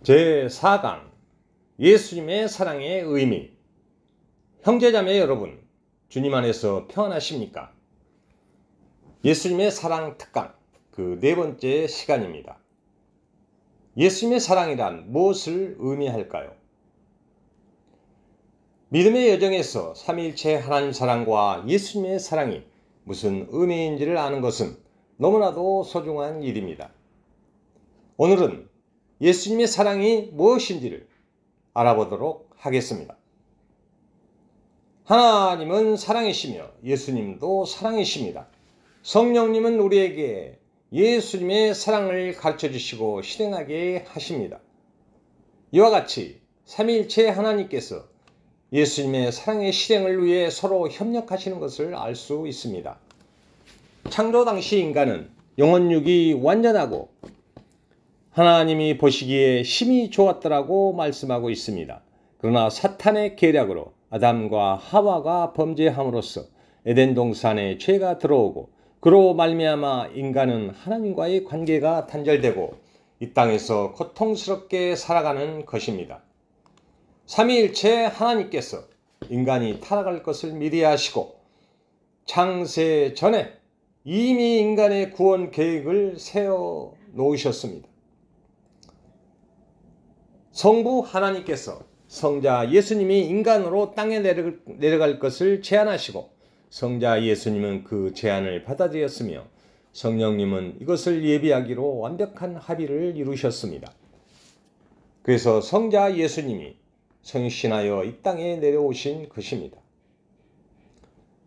제4강 예수님의 사랑의 의미. 형제자매 여러분, 주님 안에서 평안하십니까? 예수님의 사랑 특강 그 네 번째 시간입니다. 예수님의 사랑이란 무엇을 의미할까요? 믿음의 여정에서 삼위일체 하나님 사랑과 예수님의 사랑이 무슨 의미인지를 아는 것은 너무나도 소중한 일입니다. 오늘은 예수님의 사랑이 무엇인지를 알아보도록 하겠습니다. 하나님은 사랑이시며 예수님도 사랑이십니다. 성령님은 우리에게 예수님의 사랑을 가르쳐 주시고 실행하게 하십니다. 이와 같이 삼위일체 하나님께서 예수님의 사랑의 실행을 위해 서로 협력하시는 것을 알 수 있습니다. 창조 당시 인간은 영혼육이 완전하고 하나님이 보시기에 심히 좋았더라고 말씀하고 있습니다. 그러나 사탄의 계략으로 아담과 하와가 범죄함으로써 에덴 동산에 죄가 들어오고 그로 말미암아 인간은 하나님과의 관계가 단절되고 이 땅에서 고통스럽게 살아가는 것입니다. 삼위일체 하나님께서 인간이 타락할 것을 미리 아시고 창세 전에 이미 인간의 구원 계획을 세워 놓으셨습니다. 성부 하나님께서 성자 예수님이 인간으로 땅에 내려갈 것을 제안하시고 성자 예수님은 그 제안을 받아들였으며 성령님은 이것을 예비하기로 완벽한 합의를 이루셨습니다. 그래서 성자 예수님이 성육신하여 이 땅에 내려오신 것입니다.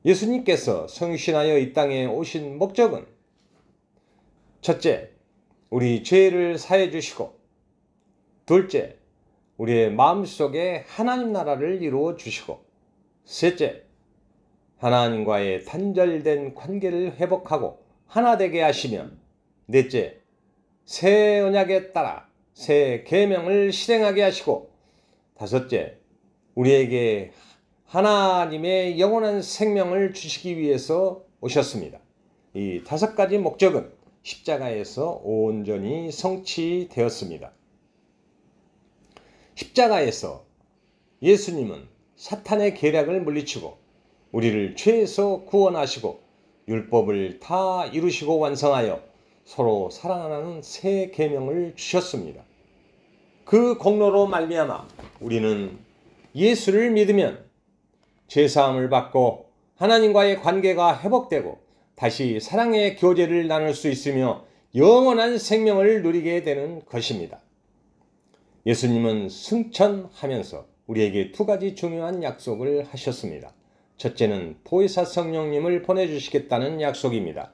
예수님께서 성육신하여 이 땅에 오신 목적은 첫째, 우리 죄를 사해 주시고 둘째, 우리의 마음속에 하나님 나라를 이루어 주시고 셋째, 하나님과의 단절된 관계를 회복하고 하나 되게 하시며 넷째, 새 언약에 따라 새 계명을 실행하게 하시고 다섯째, 우리에게 하나님의 영원한 생명을 주시기 위해서 오셨습니다. 이 다섯 가지 목적은 십자가에서 온전히 성취되었습니다. 십자가에서 예수님은 사탄의 계략을 물리치고 우리를 죄에서 구원하시고 율법을 다 이루시고 완성하여 서로 사랑하는 새 계명을 주셨습니다. 그 공로로 말미암아 우리는 예수를 믿으면 죄사함을 받고 하나님과의 관계가 회복되고 다시 사랑의 교제를 나눌 수 있으며 영원한 생명을 누리게 되는 것입니다. 예수님은 승천하면서 우리에게 두 가지 중요한 약속을 하셨습니다. 첫째는 보혜사 성령님을 보내주시겠다는 약속입니다.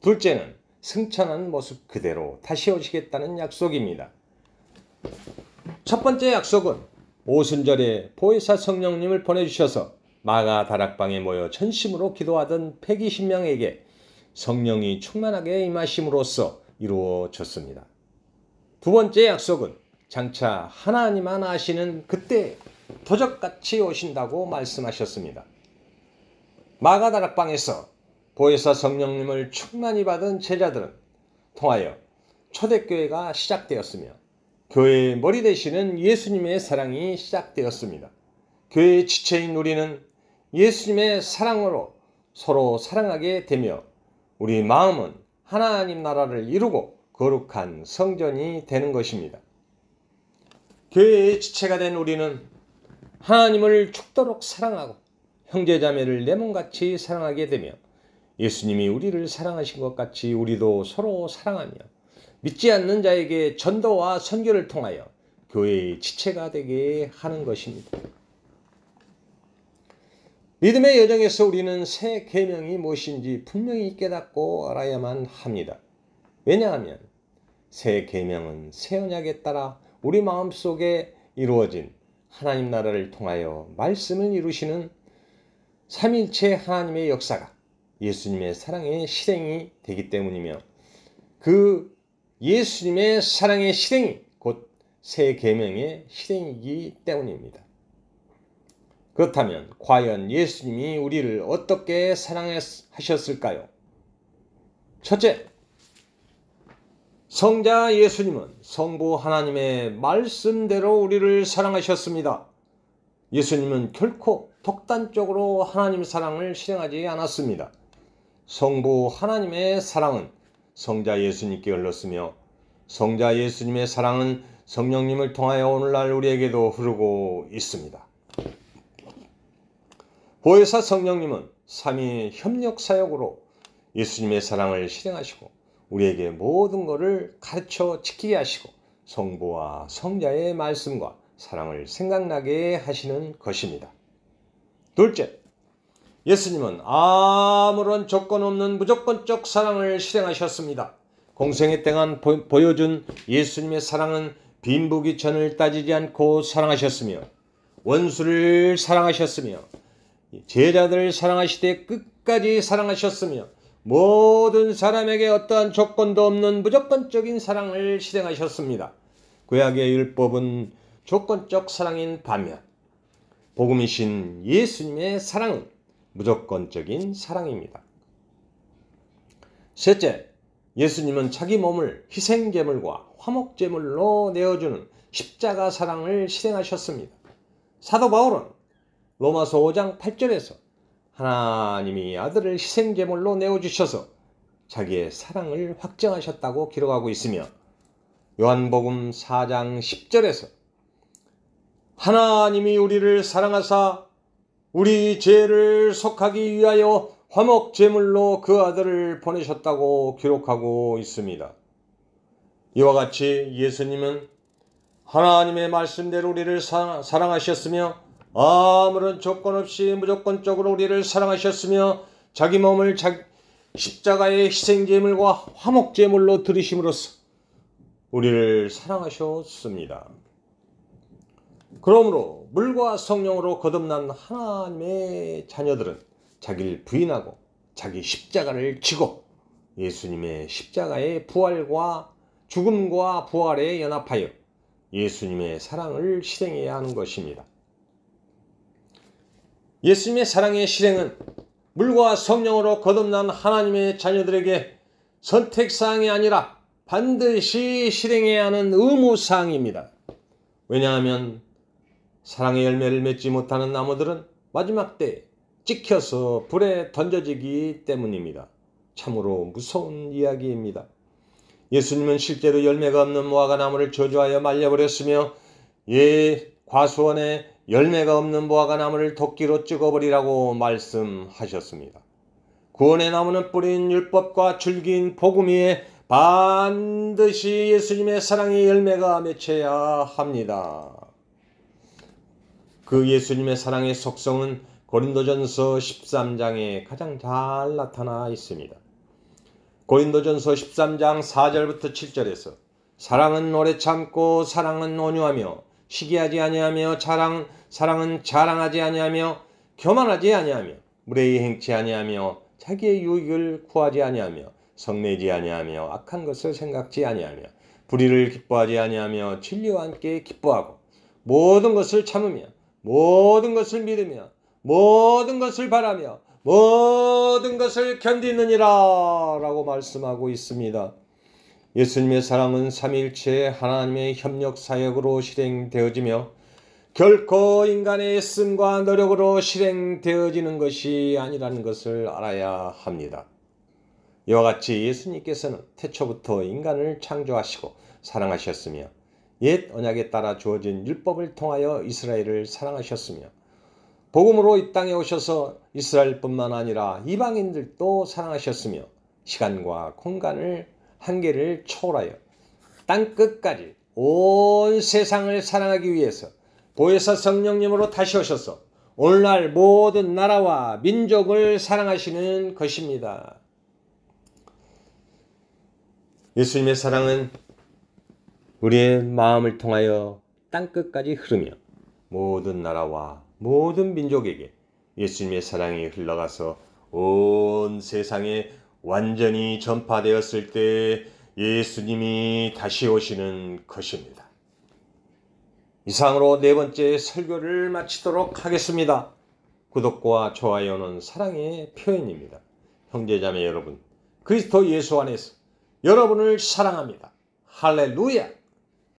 둘째는 승천한 모습 그대로 다시 오시겠다는 약속입니다. 첫 번째 약속은 오순절에 보혜사 성령님을 보내주셔서 마가 다락방에 모여 전심으로 기도하던 120명에게 성령이 충만하게 임하심으로써 이루어졌습니다. 두 번째 약속은 장차 하나님만 아시는 그때 도적같이 오신다고 말씀하셨습니다. 마가 다락방에서 보혜사 성령님을 충만히 받은 제자들은 통하여 초대교회가 시작되었으며 교회의 머리 되시는 예수님의 사랑이 시작되었습니다. 교회의 지체인 우리는 예수님의 사랑으로 서로 사랑하게 되며 우리 마음은 하나님 나라를 이루고 거룩한 성전이 되는 것입니다. 교회의 지체가 된 우리는 하나님을 죽도록 사랑하고 형제자매를 내 몸같이 사랑하게 되며 예수님이 우리를 사랑하신 것 같이 우리도 서로 사랑하며 믿지 않는 자에게 전도와 선교를 통하여 교회의 지체가 되게 하는 것입니다. 믿음의 여정에서 우리는 새 계명이 무엇인지 분명히 깨닫고 알아야만 합니다. 왜냐하면 새 계명은 새 언약에 따라 우리 마음속에 이루어진 하나님 나라를 통하여 말씀을 이루시는 삼위일체 하나님의 역사가 예수님의 사랑의 실행이 되기 때문이며 그 예수님의 사랑의 실행이 곧 새 계명의 실행이기 때문입니다. 그렇다면 과연 예수님이 우리를 어떻게 사랑하셨을까요? 첫째, 성자 예수님은 성부 하나님의 말씀대로 우리를 사랑하셨습니다. 예수님은 결코 독단적으로 하나님 사랑을 실행하지 않았습니다. 성부 하나님의 사랑은 성자 예수님께 흘렀으며 성자 예수님의 사랑은 성령님을 통하여 오늘날 우리에게도 흐르고 있습니다. 보혜사 성령님은 삼위 협력 사역으로 예수님의 사랑을 실행하시고 우리에게 모든 것을 가르쳐 지키게 하시고 성부와 성자의 말씀과 사랑을 생각나게 하시는 것입니다. 둘째, 예수님은 아무런 조건 없는 무조건적 사랑을 실행하셨습니다. 공생애 동안 보여준 예수님의 사랑은 빈부귀천을 따지지 않고 사랑하셨으며 원수를 사랑하셨으며 제자들을 사랑하시되 끝까지 사랑하셨으며 모든 사람에게 어떠한 조건도 없는 무조건적인 사랑을 실행하셨습니다. 구약의 율법은 조건적 사랑인 반면 복음이신 예수님의 사랑은 무조건적인 사랑입니다. 셋째, 예수님은 자기 몸을 희생제물과 화목제물로 내어주는 십자가 사랑을 실행하셨습니다. 사도 바울은 로마서 5장 8절에서 하나님이 아들을 희생제물로 내어주셔서 자기의 사랑을 확정하셨다고 기록하고 있으며 요한복음 4장 10절에서 하나님이 우리를 사랑하사 우리 죄를 속하기 위하여 화목제물로 그 아들을 보내셨다고 기록하고 있습니다. 이와 같이 예수님은 하나님의 말씀대로 우리를 사랑하셨으며 아무런 조건 없이 무조건적으로 우리를 사랑하셨으며 자기 몸을 십자가의 희생제물과 화목제물로 드리심으로써 우리를 사랑하셨습니다. 그러므로 물과 성령으로 거듭난 하나님의 자녀들은 자기를 부인하고 자기 십자가를 지고 예수님의 십자가의 부활과 죽음과 부활에 연합하여 예수님의 사랑을 실행해야 하는 것입니다. 예수님의 사랑의 실행은 물과 성령으로 거듭난 하나님의 자녀들에게 선택사항이 아니라 반드시 실행해야 하는 의무사항입니다. 왜냐하면 사랑의 열매를 맺지 못하는 나무들은 마지막 때에 찍혀서 불에 던져지기 때문입니다. 참으로 무서운 이야기입니다. 예수님은 실제로 열매가 없는 무화과 나무를 저주하여 말려버렸으며 과수원에 열매가 없는 무화과 나무를 도끼로 찍어버리라고 말씀하셨습니다. 구원의 나무는 뿌린 율법과 줄기인 복음 위에 반드시 예수님의 사랑의 열매가 맺혀야 합니다. 그 예수님의 사랑의 속성은 고린도전서 13장에 가장 잘 나타나 있습니다. 고린도전서 13장 4절부터 7절에서 사랑은 오래 참고 사랑은 온유하며 시기하지 아니하며 사랑은 자랑하지 아니하며 교만하지 아니하며 무례히 행치 아니하며 자기의 유익을 구하지 아니하며 성내지 아니하며 악한 것을 생각지 아니하며 불의를 기뻐하지 아니하며 진리와 함께 기뻐하고 모든 것을 참으며 모든 것을 믿으며 모든 것을 바라며 모든 것을 견디느니라 라고 말씀하고 있습니다. 예수님의 사랑은 삼위일체 하나님의 협력 사역으로 실행되어지며 결코 인간의 애씀과 노력으로 실행되어지는 것이 아니라는 것을 알아야 합니다. 이와 같이 예수님께서는 태초부터 인간을 창조하시고 사랑하셨으며 옛 언약에 따라 주어진 율법을 통하여 이스라엘을 사랑하셨으며 복음으로 이 땅에 오셔서 이스라엘뿐만 아니라 이방인들도 사랑하셨으며 시간과 공간을 한계를 초월하여 땅끝까지 온 세상을 사랑하기 위해서 보혜사 성령님으로 다시 오셔서 오늘날 모든 나라와 민족을 사랑하시는 것입니다. 예수님의 사랑은 우리의 마음을 통하여 땅끝까지 흐르며 모든 나라와 모든 민족에게 예수님의 사랑이 흘러가서 온 세상에 완전히 전파되었을 때 예수님이 다시 오시는 것입니다. 이상으로 네 번째 설교를 마치도록 하겠습니다. 구독과 좋아요는 사랑의 표현입니다. 형제자매 여러분, 그리스도 예수 안에서 여러분을 사랑합니다. 할렐루야!